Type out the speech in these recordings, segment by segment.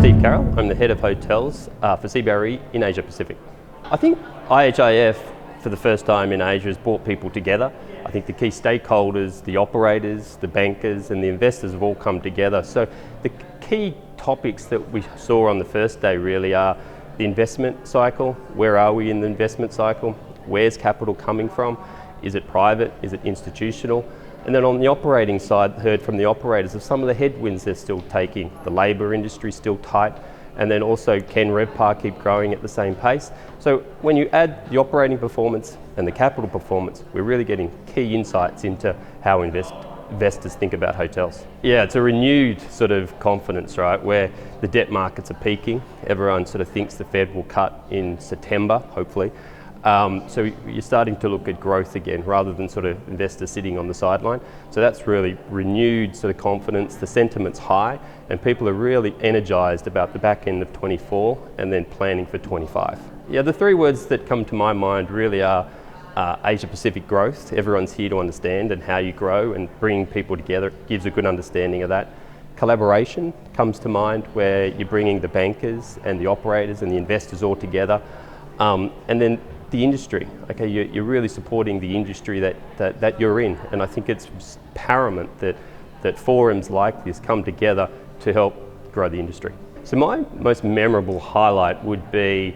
Steve Carroll. I'm the head of hotels for CBRE in Asia Pacific. I think IHIF for the first time in Asia has brought people together. I think the key stakeholders, the operators, the bankers and the investors have all come together. So the key topics that we saw on the first day really are the investment cycle. Where are we in the investment cycle? Where's capital coming from? Is it private? Is it institutional? And then on the operating side, heard from the operators of some of the headwinds they're still taking. The labour industry still tight, and then also can RevPAR keep growing at the same pace? So when you add the operating performance and the capital performance, we're really getting key insights into how investors think about hotels. Yeah, it's a renewed sort of confidence, right, where the debt markets are peaking. Everyone sort of thinks the Fed will cut in September, hopefully. So you're starting to look at growth again rather than sort of investors sitting on the sideline. So that's really renewed sort of confidence. The sentiment's high and people are really energized about the back end of 24 and then planning for 25. Yeah, the three words that come to my mind really are Asia Pacific growth. Everyone's here to understand and how you grow, and bringing people together gives a good understanding of that. Collaboration comes to mind, where you're bringing the bankers and the operators and the investors all together. And then the industry, okay, you're really supporting the industry that you're in, and I think it's paramount that forums like this come together to help grow the industry. So my most memorable highlight would be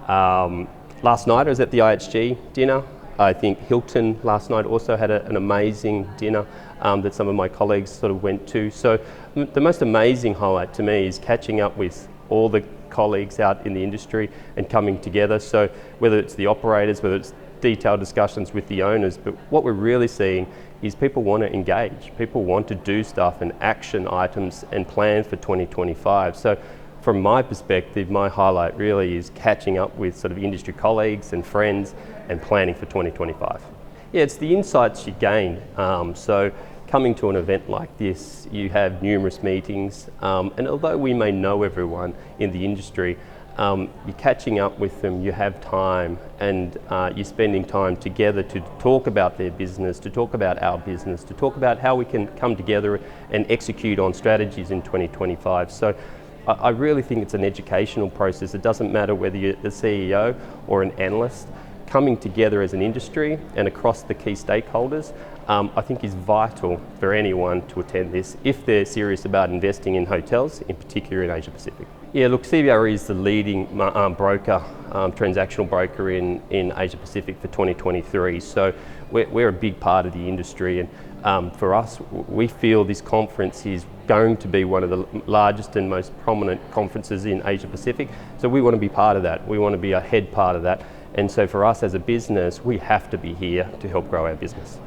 last night I was at the IHG dinner. I think Hilton last night also had an amazing dinner that some of my colleagues sort of went to. So the most amazing highlight to me is catching up with all the colleagues out in the industry and coming together. So whether it's the operators, whether it's detailed discussions with the owners, but what we're really seeing is people want to engage. People want to do stuff and action items and plan for 2025. So from my perspective, my highlight really is catching up with sort of industry colleagues and friends and planning for 2025. Yeah, it's the insights you gain. So coming to an event like this, you have numerous meetings, and although we may know everyone in the industry, you're catching up with them, you have time, and you're spending time together to talk about their business, to talk about our business, to talk about how we can come together and execute on strategies in 2025. So I really think it's an educational process. It doesn't matter whether you're the CEO or an analyst. Coming together as an industry and across the key stakeholders, I think is vital for anyone to attend this if they're serious about investing in hotels, in particular in Asia Pacific. Yeah, look, CBRE is the leading transactional broker in Asia Pacific for 2023. So we're a big part of the industry, and for us, we feel this conference is going to be one of the largest and most prominent conferences in Asia Pacific. So we want to be part of that. We want to be a head part of that. And so for us as a business, we have to be here to help grow our business.